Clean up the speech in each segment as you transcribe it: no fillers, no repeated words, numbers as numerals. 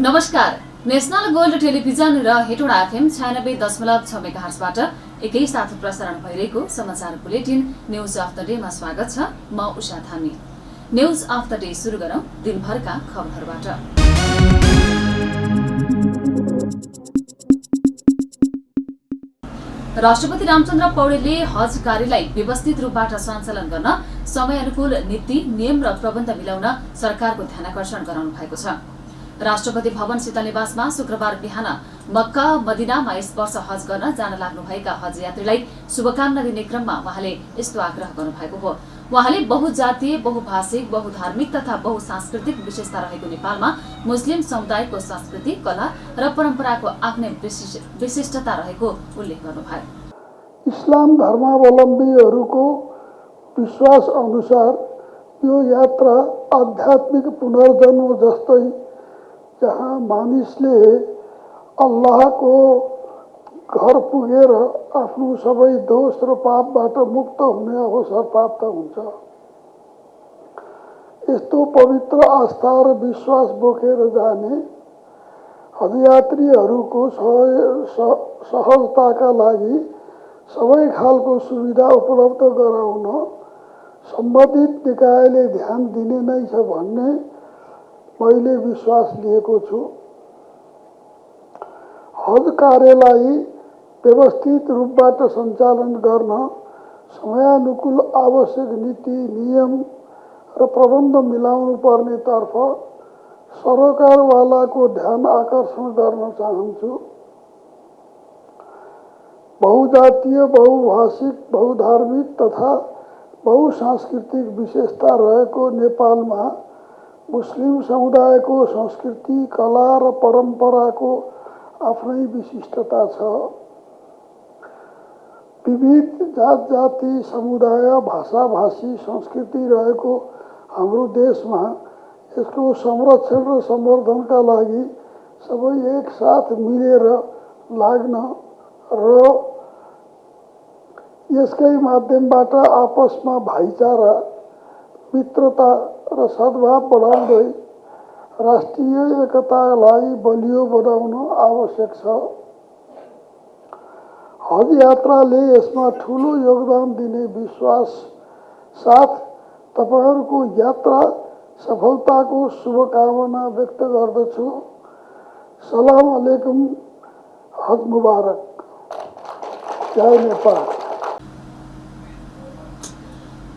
नमस्कार, national gold television र Hetauda FM 96.6 मेगाहर्जबाट एकैसाथ प्रसारण भइरहेको समाचार बुलेटिन न्यूज अफ द डेमा स्वागत छ। म उषा थामी। न्यूज अफ द डे सुरु गरौं दिनभरका खबरहरूबाट। राष्ट्रपति रामचन्द्र पौडेलले हज कार्यलाई व्यवस्थित रूपबाट सञ्चालन गर्न समय अनुकूल नीति, नियम र प्रबन्ध मिलाउन सरकारको ध्यानाकर्षण गराउनु भएको छ। राष्ट्रपति भवन शीतल निवासमा शुक्रबार बिहान मक्का मदिनामा यस वर्ष हज गर्न जान लाग्नुभएका हज यात्रीलाई शुभकामना दिने क्रममा उहाँले यस्तो आग्रह गर्नुभएको हो। उहाँले बहुजातीय, बहुभाषिक, बहुधार्मिक तथा बहुसांस्कृतिक विशेषता रहेको नेपालमा मुस्लिम समुदायको संस्कृति, कला र परम्पराको आफ्नै विशिष्टता रहेको उल्लेख गर्नुभयो। इस्लाम धर्मावलम्बीहरूको विश्वास अनुसार यो यात्रा आध्यात्मिक पुनर्जन्म जस्तै जहाँ मानिसले अल्लाहको घर पुगेर आफ्नो सबै दोष र पापबाट मुक्त हुने अवसर प्राप्त हुन्छ। यस्तो पवित्र आस्था र विश्वास बोकेर जाने हजयात्रीहरूको सहजताका लागि सबै खालको सुविधा उपलब्ध गराउन सम्बन्धित निकायले ध्यान दिने नै छ भन्ने मैले विश्वास लिएको छु। हज कार्यलाई व्यवस्थित रूपबाट सञ्चालन गर्न समयानुकूल आवश्यक नीति, नियम र प्रबन्ध मिलाउनु पर्ने तर्फ सरकारवालाको ध्यान आकर्षण गर्न चाहन्छु। बहुजातीय, बहुभाषिक, बहुधार्मिक तथा बहुसांस्कृतिक विशेषता रहेको नेपालमा मुस्लिम समुदायको संस्कृति, कला र परम्पराको आफ्नै विशिष्टता छ। विविध जात जाति, समुदाय, भाषा भाषी, संस्कृति रहेको हाम्रो देशमा यसको संरक्षण र सम्वर्धनका लागि सबै एकसाथ मिलेर लाग्न र यसकै माध्यमबाट आपसमा भाइचारा, मित्रता र सद्भाव बढाउँदै राष्ट्रिय एकतालाई बलियो बनाउन आवश्यक छ। हज यात्राले यसमा ठुलो योगदान दिने विश्वास साथ तपाईहरूको यात्रा सफलताको शुभकामना व्यक्त गर्दछु। सलाम अलैकुम, हज मुबारक, जय नेपाल।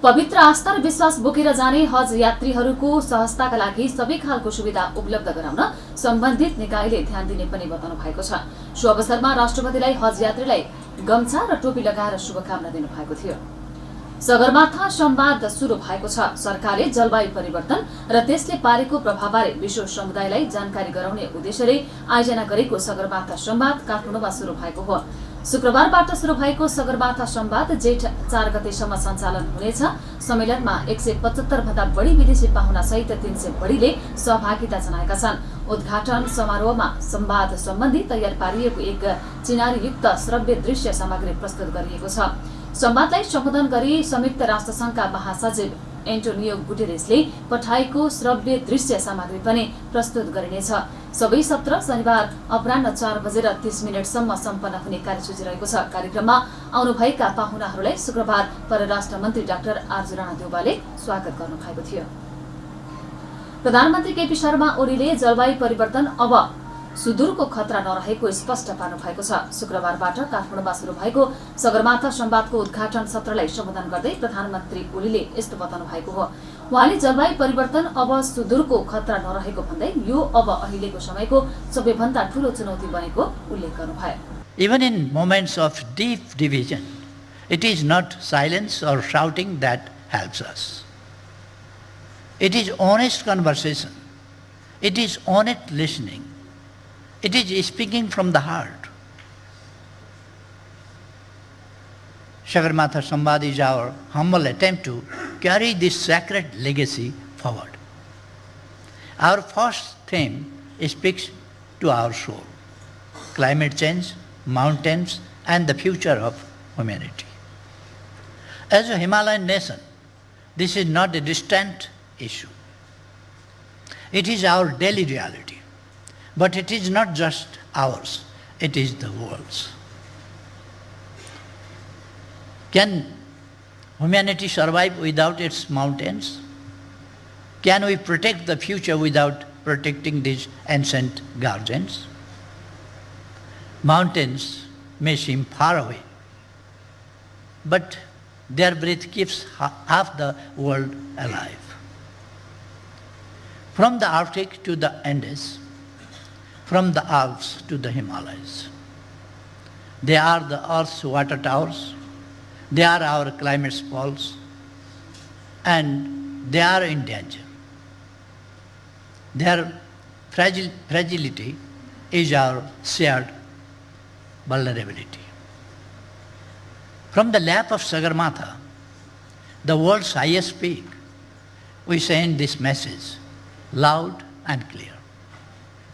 पवित्र आस्था र विश्वास बोकेर जाने हज यात्रीहरूको सहजताका लागि सबै खालको सुविधा उपलब्ध गराउन सम्बन्धित निकायले ध्यान दिने पनि बताउनु भएको छ। सो अवसरमा राष्ट्रपतिलाई हज यात्रीलाई गम्छा र टोपी लगाएर शुभकामना दिनुभएको थियो। सगरमाथा संवाद सुरु भएको छ। सरकारले जलवायु परिवर्तन र त्यसले पारेको प्रभावबारे विश्व समुदायलाई जानकारी गराउने उद्देश्यले आयोजना गरेको सगरमाथा संवाद काठमाडौँमा सुरु भएको हो। शुक्रबारबाट सुरु भएको सगरमाथा संवाद जेठ 4 गतेसम्म सञ्चालन हुनेछ। सम्मेलनमा 175 भन्दा बढी विदेशी पाहुना सहित 300 बढीले सहभागिता जनाएका छन्। उद्घाटन समारोहमा संवाद सम्बन्धी तयार पारिएको एक चिनारीयुक्त श्रव्य दृश्य सामग्री प्रस्तुत गरिएको छ। संवादलाई सम्बोधन गरी संयुक्त राष्ट्रसङ्घका महासचिव एन्टोनियो गुटेरेसले पठाएको श्रव्य दृश्य सामग्री पनि प्रस्तुत गरिनेछ। सबै सत्र शनिबार अपराह्न 4:30 सम्पन्न हुने कार्यसूची रहेको छ। कार्यक्रममा आउनुभएका पाहुनाहरूलाई शुक्रबार परराष्ट्र मन्त्री डाक्टर आर्जु राणा देउवाले स्वागत गर्नुभएको थियो। प्रधानमन्त्री केपी शर्मा ओलीले जलवायु परिवर्तन अब सुदूरको खतरा नरहेको स्पष्ट पार्नु भएको छ। शुक्रबारबाट काठमाडौँमा सुरु भएको सगरमाथा संवादको उद्घाटन सत्रलाई सम्बोधन गर्दै प्रधानमन्त्री ओलीले यस्तो बताउनु भएको हो। उहाँले जलवायु परिवर्तन अब सुदूरको खतरा नरहेको भन्दै यो अब अहिलेको समयको सबैभन्दा ठूलो चुनौती बनेको उल्लेख गर्नुभयो। Even in moments of deep division, it is not silence or shouting that helps us. It is honest conversation. It is honest listening. It is speaking from the heart. Sagarmatha Samvad is our humble attempt to carry this sacred legacy forward. Our first theme speaks to our soul: climate change, mountains, and the future of humanity. As a Himalayan nation, this is not a distant issue. It is our daily reality. But it is not just ours, it is the world's. Can humanity survive without its mountains? Can we protect the future without protecting these ancient guardians? Mountains may seem far away, but their breath keeps half the world alive. From the Arctic to the Andes, from the Alps to the Himalayas. They are the Earth's water towers, they are our climate's poles, and they are in danger. Their fragility is our shared vulnerability. From the lap of Sagarmatha, the world's highest peak, we send this message loud and clear.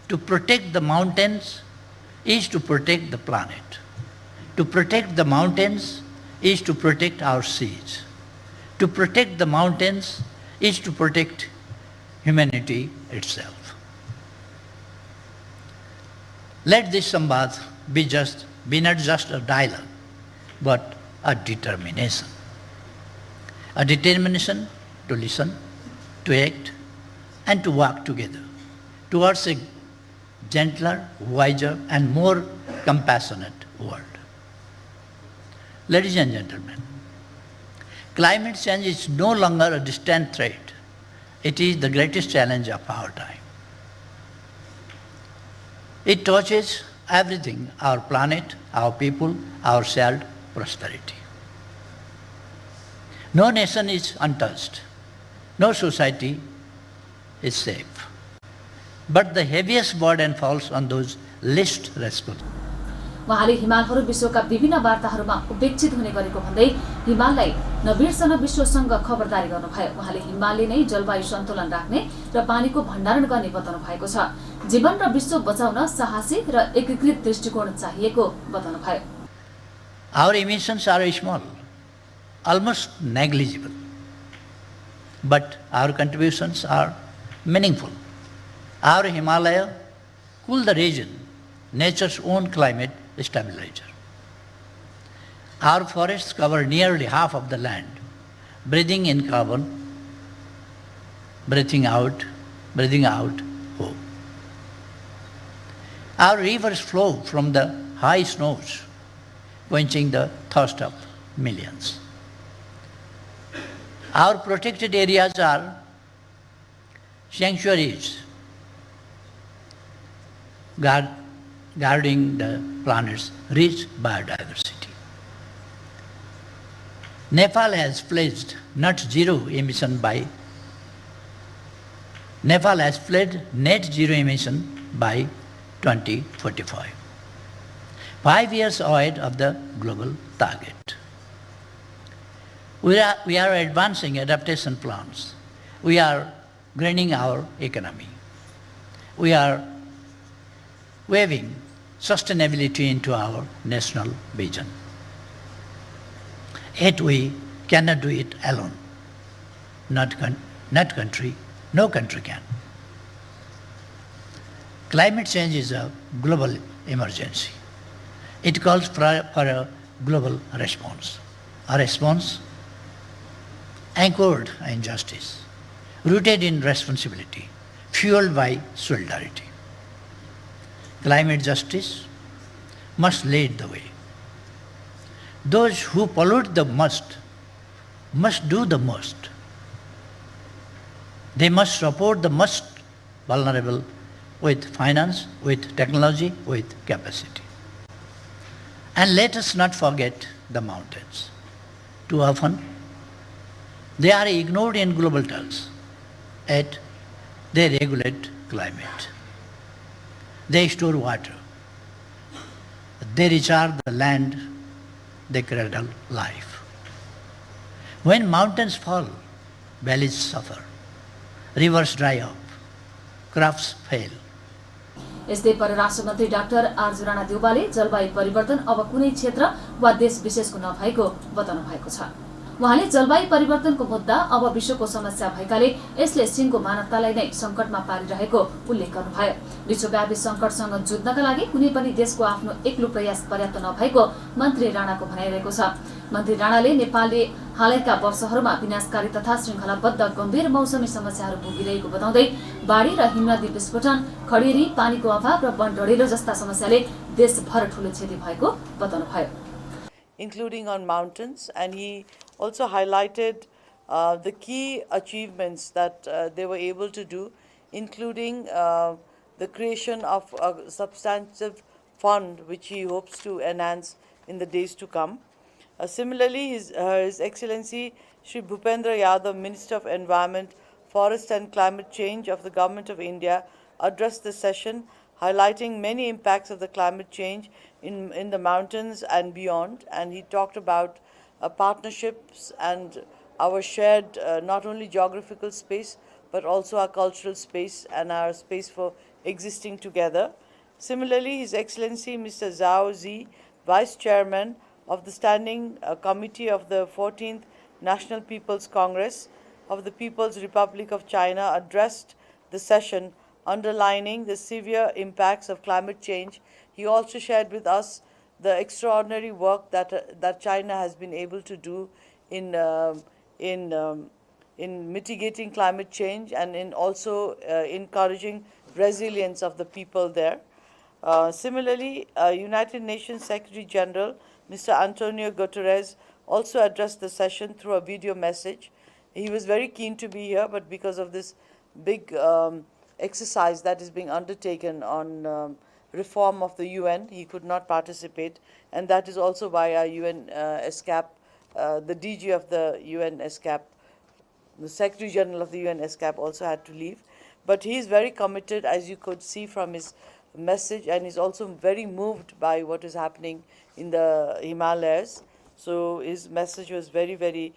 To protect the mountains is to protect the planet. To protect the mountains is to protect our seas. To protect the mountains is to protect humanity itself. Let this Samvad be not just a dialogue, but a determination. A determination to listen, to act, and to work together towards a gentler, wiser, and more compassionate world. Ladies and gentlemen, climate change is no longer a distant threat. It is the greatest challenge of our time. It touches everything, our planet, our people, our shared prosperity. No nation is untouched. No society is safe. But the heaviest burden falls on those least responsible. उहाँले हिमालहरू विश्वका विभिन्न वार्ताहरूमा उपेक्षित हुने गरेको भन्दै हिमाललाई नबिर्सन विश्वसँग खबरदारी गर्नुभयो। उहाँले हिमालले नै जलवायु सन्तुलन राख्ने र पानीको भण्डारण गर्ने बताउनु भएको छ। जीवन र विश्व बचाउन साहसी र एकीकृत दृष्टिकोण चाहिएको बताउनुभयो। Our emissions are small, almost negligible, but our contributions are meaningful. Our Himalaya cool the region, nature's own climate stabilizer. Our forests cover nearly half of the land, breathing in carbon, breathing out hope. Our rivers flow from the high snows, quenching the thirst of millions. Our protected areas are sanctuaries, guarding the planet's rich biodiversity. Nepal has pledged net zero emission by 2045, 5 years ahead of the global target. We are advancing adaptation plans. We are greening our economy. We are weaving sustainability into our national vision. Yet we cannot do it alone. No country can. Climate change is a global emergency. It calls for a global response. A response anchored in justice, rooted in responsibility, fueled by solidarity. Climate justice must lead the way. Those who pollute the most must do the most. They must support the most vulnerable with finance, with technology, with capacity. And let us not forget the mountains. Too often, they are ignored in global terms, yet they regulate climate. They store water. They recharge the land. They cradle life. When mountains fall, valleys suffer, rivers dry up, crops fail. यस्तै परराष्ट्र मन्त्री doctor Arzu Rana देउवाले जलवायु परिवर्तन अब कुनै क्षेत्र वा देश विशेषको नभएको बताउनु भएको छ। उहाँले जलवायु परिवर्तनको मुद्दा अब विश्वको समस्या भएकाले यसले सिंहको मानवतालाई नै संकटमा पारिरहेको उल्लेख गर्नुभयो। विश्वव्यापी संकटसँग जुझ्नका लागि कुनै पनि देशको आफ्नो एक्लो प्रयास पर्याप्त नभएको मन्त्री राणाको भनाइरहेको छ। मन्त्री राणाले नेपालले हालैका वर्षहरूमा विनाशकारी तथा श्रृङ्खलाबद्ध गम्भीर मौसमी समस्याहरू भोगिरहेको बताउँदै बाढी र हिमनदी विस्फोटन, खडेरी, पानीको अभाव र वन डढेलो जस्ता समस्याले देशभर ठूलो क्षति भएको बताउनुभयो। Including on mountains, and he also highlighted the key achievements that they were able to do, including the creation of a substantive fund which he hopes to enhance in the days to come. Similarly, His Excellency Shri Bhupendra Yadav, Minister of Environment, Forest and Climate Change of the Government of India, addressed the session, highlighting many impacts of the climate change in the mountains and beyond. And he talked about partnerships and our shared not only geographical space but also our cultural space and our space for existing together. Similarly, His Excellency Mr. Zhao Zi, Vice Chairman of the Standing Committee of the 14th National People's Congress of the People's Republic of China, addressed the session, underlining the severe impacts of climate change. He also shared with us the extraordinary work that China has been able to do in mitigating climate change and in also encouraging resilience of the people there. Similarly, United Nations Secretary General Mr. Antonio Guterres also addressed the session through a video message. He was very keen to be here, but because of this big exercise that is being undertaken on reform of the UN, he could not participate, and that is also why our UN ESCAP, the DG of the UN ESCAP, the Secretary General of the UN ESCAP also had to leave. But he is very committed, as you could see from his message, and is also very moved by what is happening in the Himalayas. So his message was very, very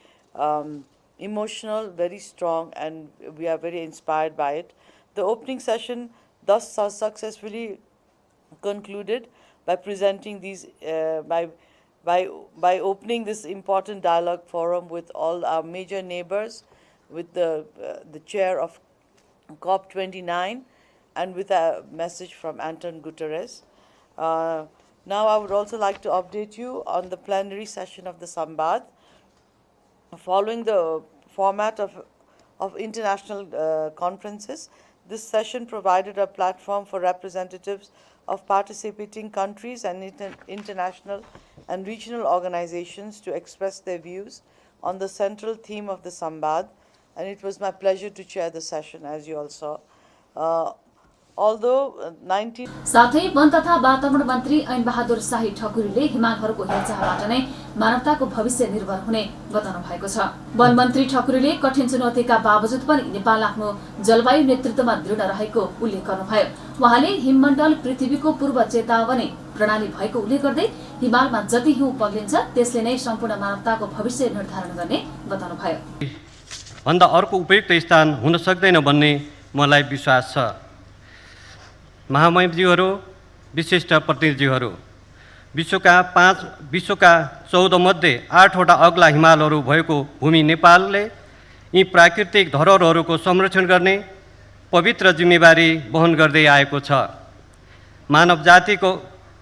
emotional, very strong, and we are very inspired by it. The opening session thus successfully concluded by presenting these, by opening this important dialogue forum with all our major neighbors, with the chair of COP29, and with a message from Anton Guterres. Now I would also like to update you on the plenary session of the Sambad. Following the format of international conferences, this session provided a platform for representatives of participating countries and international and regional organizations to express their views on the central theme of the Sambad, and it was my pleasure to chair the session, as you all saw. साथै वन तथा वातावरण मन्त्री ऐन बहादुर शाही ठकुरीले हिमालहरूको हेरचाहबाट नै मानवताको भविष्य निर्भर हुने बताउनु भएको छ। वन मन्त्री ठकुरीले कठिन चुनौतीका बावजुद पनि नेपाल आफ्नो जलवायु नेतृत्वमा दृढ रहेको उल्लेख गर्नुभयो। उहाँले हिममण्डल पृथ्वीको पूर्व चेतावनी प्रणाली भएको उल्लेख गर्दै हिमालमा जति हिउँ पग्लिन्छ त्यसले नै सम्पूर्ण मानवताको भविष्य निर्धारण गर्ने बताउनुभयो। भन्दा अर्को उपयुक्त स्थान हुन सक्दैन भन्ने मलाई विश्वास छ। महामहिमज्यूहरू, विशिष्ट प्रतिनिधिहरू, विश्वका 14 मध्ये 8 वटा अग्ला हिमालहरू भएको भूमि नेपालले यी प्राकृतिक धरोहरहरूको संरक्षण गर्ने पवित्र जिम्मेवारी वहन गर्दै आएको छ। मानव जातिको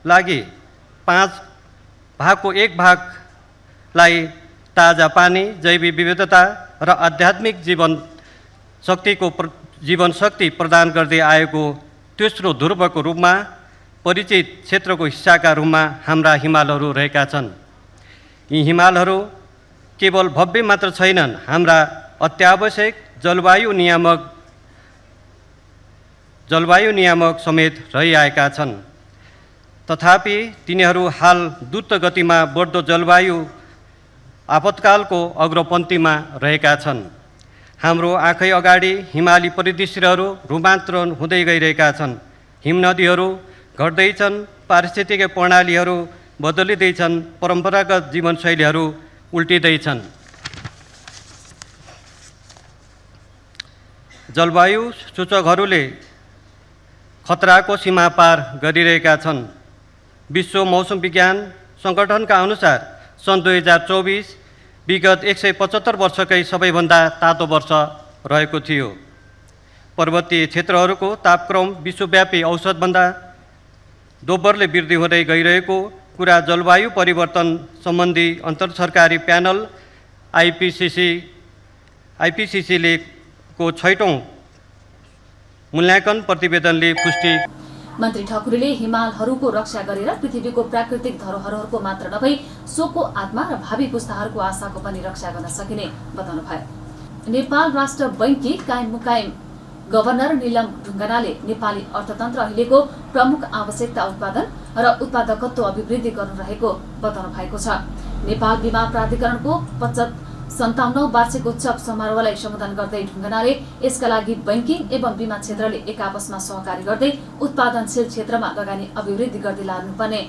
लागि 5 भागको 1 भागलाई ताजा पानी, जैविक विविधता र आध्यात्मिक जीवन शक्ति प्रदान गर्दै आएको तेस्रो ध्रुवको रूपमा परिचित क्षेत्रको हिस्साका रूपमा हाम्रा हिमालहरू रहेका छन्। यी हिमालहरू केवल भव्य मात्र छैनन्, हाम्रा अत्यावश्यक जलवायु नियामक समेत रहिआएका छन्। तथापि तिनीहरू हाल द्रुत गतिमा बढ्दो जलवायु आपतकालको अग्रपन्थीमा रहेका छन्। हाम्रो आँखै अगाडि हिमाली परिदृश्यहरू रूपान्तरण हुँदै गइरहेका छन्। हिमनदीहरू घट्दैछन्, पारिस्थितिक प्रणालीहरू बदलिँदैछन्, परम्परागत जीवनशैलीहरू उल्टिँदैछन्। जलवायु सूचकहरूले खतराको सीमा पार गरिरहेका छन्। विश्व मौसम विज्ञान सङ्गठनका अनुसार सन् 2024 विगत 175 वर्षकै सबैभन्दा तातो वर्ष रहेको थियो। पर्वतीय क्षेत्रहरूको तापक्रम विश्वव्यापी औसतभन्दा दोब्बरले वृद्धि हुँदै गइरहेको कुरा जलवायु परिवर्तन सम्बन्धी अन्तरसरकारी प्यानल आइपिसिसीले को 6औं मूल्याङ्कन प्रतिवेदनले पुष्टि। मन्त्री ठकुरीले हिमालहरूको रक्षा गरेर पृथ्वीको प्राकृतिक धरोहरहरूको मात्र नभई सोको आत्मा र भावी पुस्ताहरूको आशाको पनि रक्षा गर्न सकिने बताउनुभयो। नेपाल राष्ट्र बैंककी कायम मुकायम गभर्नर निलम ढुङ्गानाले नेपाली अर्थतन्त्र अहिलेको प्रमुख आवश्यकता उत्पादन र उत्पादकत्व अभिवृद्धि गर्नु रहेको बताउनु भएको छ। नेपाल बीमा प्राधिकरणको 57औं वार्षिक उत्सव समारोहलाई सम्बोधन गर्दै ढुङ्गानाले यसका लागि बैंकिङ एवं बीमा क्षेत्रले एक आपसमा सहकारी गर्दै उत्पादनशील क्षेत्रमा लगानी अभिवृद्धि गर्दै लानुपर्ने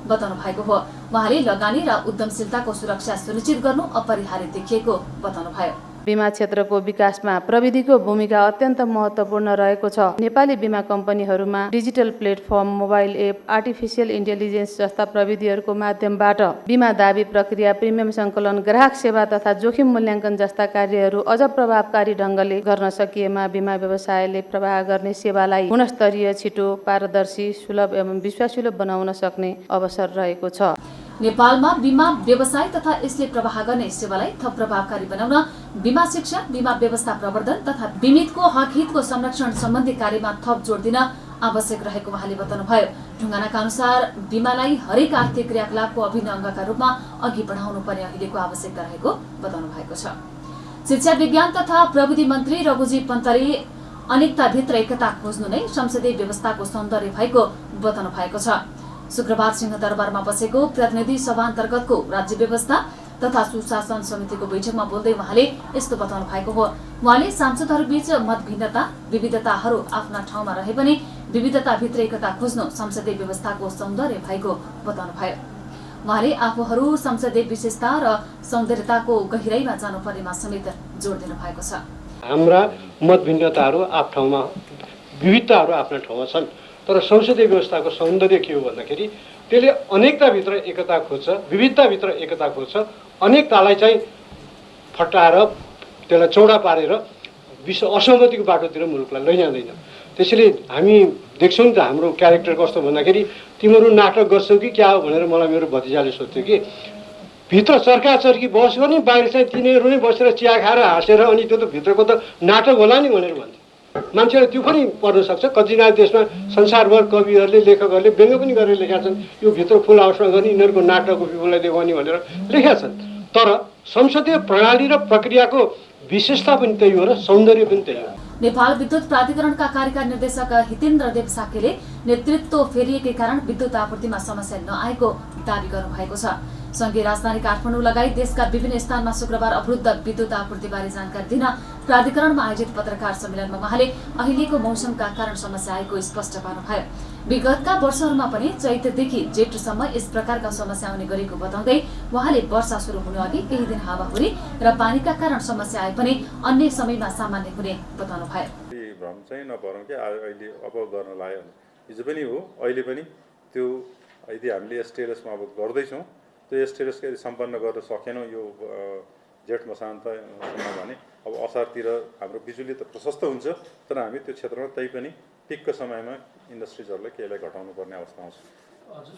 बताउनु भएको हो। उहाँले लगानी र उद्यमशीलताको सुरक्षा सुनिश्चित गर्नु अपरिहार्य देखिएको बताउनुभयो। बीमा क्षेत्रको विकासमा प्रविधिको भूमिका अत्यन्त महत्त्वपूर्ण रहेको छ। नेपाली बीमा कम्पनीहरूमा digital platform, mobile app, artificial intelligence जस्ता प्रविधिहरूको माध्यमबाट बीमा दावी प्रक्रिया, प्रिमियम सङ्कलन, ग्राहक सेवा तथा जोखिम मूल्याङ्कन जस्ता कार्यहरू अझ प्रभावकारी ढङ्गले गर्न सकिएमा बीमा व्यवसायले प्रवाह गर्ने सेवालाई गुणस्तरीय, छिटो, पारदर्शी, सुलभ एवं विश्वासिलो बनाउन सक्ने अवसर रहेको छ। नेपालमा बीमा व्यवसाय तथा यसले प्रवाह गर्ने सेवालाई थप प्रभावकारी बनाउन बीमा शिक्षा, बीमा व्यवस्था प्रवर्धन तथा बीमितको हक हितको संरक्षण सम्बन्धी कार्यमा थप जोड दिन आवश्यक रहेको उहाँले बताउनुभयो। ढुङ्गानाका अनुसार बीमालाई हरेक आर्थिक क्रियाकलापको अभिन्न अङ्गका रूपमा अघि बढाउनु पर्ने अहिलेको आवश्यकता रहेको बताउनु भएको छ। शिक्षा विज्ञान तथा प्रविधि मन्त्री रघुजी पन्तले अनेकताभित्र एकता खोज्नु नै संसदीय व्यवस्थाको सौन्दर्य भएको बताउनु भएको छ। शुक्रबार सिंहदरबारमा बसेको प्रतिनिधि सभा अन्तर्गतको राज्य व्यवस्था तथा सुशासन समितिको बैठकमा बोल्दै उहाँले यस्तो बताउनु भएको हो। उहाँले सांसदहरूबीच मतभिन्नता, विविधताहरू आफ्ना ठाउँमा रहे पनि विविधताभित्र एकता खोज्नु संसदीय व्यवस्थाको सौन्दर्य भएको बताउनुभयो। उहाँले आफूहरू संसदीय विशेषता र सौन्दर्यताको गहिराईमा जानुपर्नेमा समेत जोड दिनु भएको छ। हाम्रा मतभिन्नताहरू आफ्ना ठाउँमा, विविधताहरू आफ्ना ठाउँमा छन्, तर संसदीय व्यवस्थाको सौन्दर्य के हो भन्दाखेरि त्यसले अनेकताभित्र एकता खोज्छ, विविधताभित्र एकता खोज्छ, अनेकतालाई चाहिँ फटाएर त्यसलाई चौडा पारेर विश्व असहमतिको बाटोतिर मुलुकलाई लैजाँदैन। त्यसैले हामी देख्छौँ नि त हाम्रो क्यारेक्टर कस्तो भन्दाखेरि तिमीहरू नाटक गर्छौ कि क्या हो भनेर मलाई मेरो भतिजाले सोध्थ्यो कि भित्र चर्काचर्की बस गर्ने, बाहिर चाहिँ तिनीहरू नै बसेर चिया खाएर हाँसेर अनि त्यो त भित्रको त नाटक होला नि भनेर भन्थ्यो। मान्छेले त्यो पनि पढ्न सक्छ। कतिजना देशमा संसारभर कविहरूले, लेखकहरूले व्यङ्ग पनि गरेर लेखेका छन्, यो भित्र फुल हाउसमा गर्ने यिनीहरूको नाटकको पिपुललाई देखाउने भनेर लेखेका छन्। तर संसदीय प्रणाली र प्रक्रियाको विशेषता पनि त्यही हो र सौन्दर्य पनि त्यही हो। नेपाल विद्युत प्राधिकरणका कार्यकारी निर्देशक हितेन्द्र देव साकेले नेतृत्व फेरिएकै कारण विद्युत आपूर्तिमा समस्या नआएको दावी गर्नुभएको छ। संघीय राजधानी काठमाडौँ लगायत देशका विभिन्न स्थानमा शुक्रबार अवरुद्ध विद्युत आपूर्तिबारे जानकारी दिन प्राधिकरणमा आयोजित पत्रकार सम्मेलनमा उहाँले अहिलेको मौसमका कारण समस्या आएको स्पष्ट पार्नुभयो। विगतका वर्षहरूमा पनि चैतदेखि जेठसम्म यस प्रकारका समस्या आउने गरेको बताउँदै उहाँले वर्षा सुरु हुनु अघि केही दिन हावाहुरी र पानीका कारण समस्या आए पनि अन्य समयमा सामान्य हुने बताउनुभयो। भ्रम चाहिँ नपरौँ कि अहिले अब गर्न लाग्यो हिजो पनि हो, अहिले पनि त्यो यदि हामीले एसटिएलएसमा अब गर्दैछौँ, त्यो एसटिएलएस सम्पन्न गर्न सकेनौँ यो जेठ मसान्तसम्म भने अब असारतिर हाम्रो बिजुली त प्रशस्त हुन्छ, तर हामी त्यो क्षेत्रमा तै पनि पिकको समयमा इन्डस्ट्रिजहरूलाई केहीलाई घटाउनु पर्ने अवस्था आउँछ।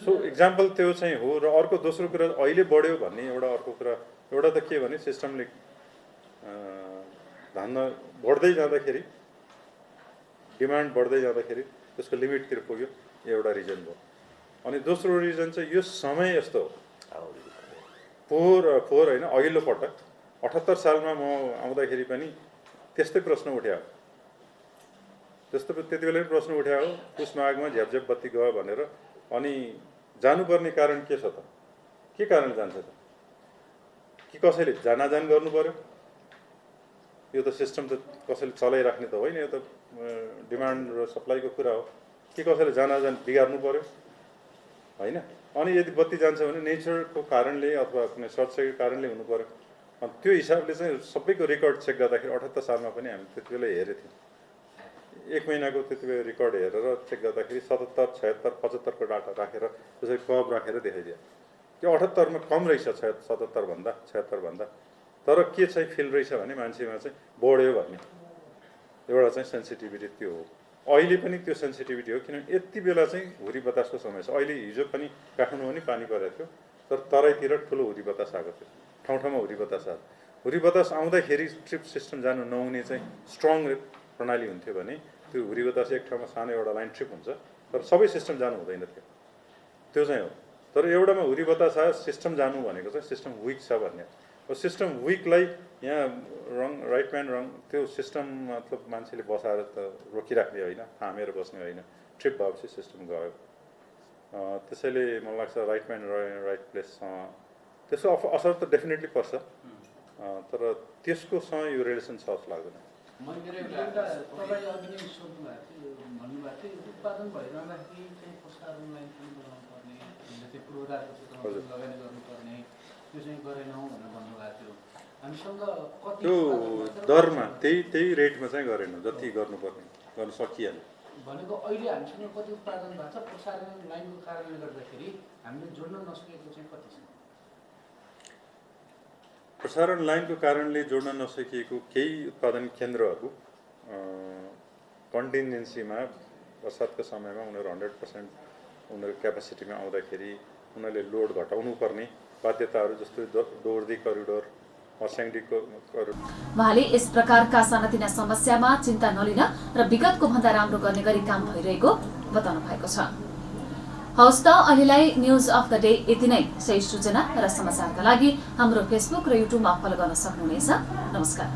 सो इक्जाम्पल त्यो चाहिँ हो। र अर्को दोस्रो कुरा अहिले बढ्यो भन्ने एउटा अर्को कुरा एउटा त के भने सिस्टमले धान्न बढ्दै जाँदाखेरि, डिमान्ड बढ्दै जाँदाखेरि त्यसको लिमिटतिर पुग्यो, एउटा रिजन भयो। अनि दोस्रो रिजन चाहिँ यो समय यस्तो हो, फोहोर होइन, अघिल्लो पटक 78 सालमा म आउँदाखेरि पनि त्यस्तै प्रश्न उठ्यो, त्यति बेला पनि प्रश्न उठ्यो पुस माघमा झ्यापझ्याप बत्ती गयो भनेर। अनि जानुपर्ने कारण के छ त? के कारण जान्छ त? कि कसैले जानाजान गर्नु पर्यो? यो त सिस्टम त कसैले चलाइराख्ने त होइन, यो त डिमान्ड र सप्लाईको कुरा हो। कि कसैले जानाजान बिगार्नु पर्यो? होइन। अनि यदि बत्ती जान्छ भने नेचरको कारणले अथवा कुनै सर्ट सर्किटको कारणले हुनु पर्यो। अनि त्यो हिसाबले चाहिँ सबैको रेकर्ड चेक गर्दाखेरि 78 सालमा पनि हामी त्यति बेला हेरेको थियौँ, 1 महिनाको त्यति बेला रेकर्ड हेरेर चेक गर्दाखेरि 77, 76, 75 को डाटा राखेर त्यसरी कब राखेर देखाइदियो कि 78 मा कम रहेछ 77 भन्दा 76 भन्दा। तर के चाहिँ फिल रहेछ भने मान्छेमा चाहिँ बढ्यो भन्ने एउटा चाहिँ सेन्सिटिभिटी त्यो हो। अहिले पनि त्यो सेन्सिटिभिटी हो, किनभने यति बेला चाहिँ हुरी बतासको समय छ। अहिले हिजो पनि काठमाडौँ पनि पानी परेको थियो, तर तराईतिर ठुलो हुरी बतास आएको थियो, ठाउँ ठाउँमा हुरी बतास आयो। हुरी बतास आउँदाखेरि ट्रिप सिस्टम जानु नहुने चाहिँ स्ट्रङ प्रणाली हुन्थ्यो भने त्यो हुरी बतास एक ठाउँमा सानो एउटा लाइन ट्रिप हुन्छ, तर सबै सिस्टम जानु हुँदैन थियो, त्यो चाहिँ हो। तर एउटामा हुरी बतास आयो, सिस्टम जानु भनेको चाहिँ सिस्टम विक छ भन्ने। सिस्टम विकलाई यहाँ राइट म्यान रङ त्यो सिस्टम मतलब मान्छेले बसाएर त रोकिराख्ने होइन, थामेर बस्ने होइन, ट्रिप भएपछि सिस्टम गयो। त्यसैले मलाई लाग्छ राइट म्यान राइट प्लेससँग त्यसको असर त डेफिनेटली पर्छ, तर त्यसकोसँग यो रिलेसन छ जस्तो लाग्दैन। त्यो दरमा त्यही रेटमा चाहिँ गरेन जति गर्नुपर्ने, गर्न सकिएन। भनेको अहिले हामीसँग कति उत्पादन भएको छ, प्रसारण लाइनको कारणले गर्दाखेरि हामीले जोड्न नसकेको चाहिँ कति छ? प्रसारण लाइनको कारणले जोड्न नसकिएको केही उत्पादन केन्द्रहरू कन्टिन्जेन्सीमा बर्सातको समयमा उनीहरू 100% उनीहरू क्यापासिटीमा आउँदाखेरि उनीहरूले लोड घटाउनु पर्ने बाध्यताहरू, जस्तो दोर्दी करिडोर, मर्स्याङडीको करिडोर। उहाँले यस प्रकारका सानातिना समस्यामा चिन्ता नलिन र विगतको भन्दा राम्रो गर्ने गरी काम भइरहेको बताउनु भएको छ। हवस् त अहिलेलाई न्युज अफ द डे यति नै। सही सूचना र समाचारका लागि हाम्रो फेसबुक र युट्युबमा फलो गर्न सक्नुहुनेछ। नमस्कार।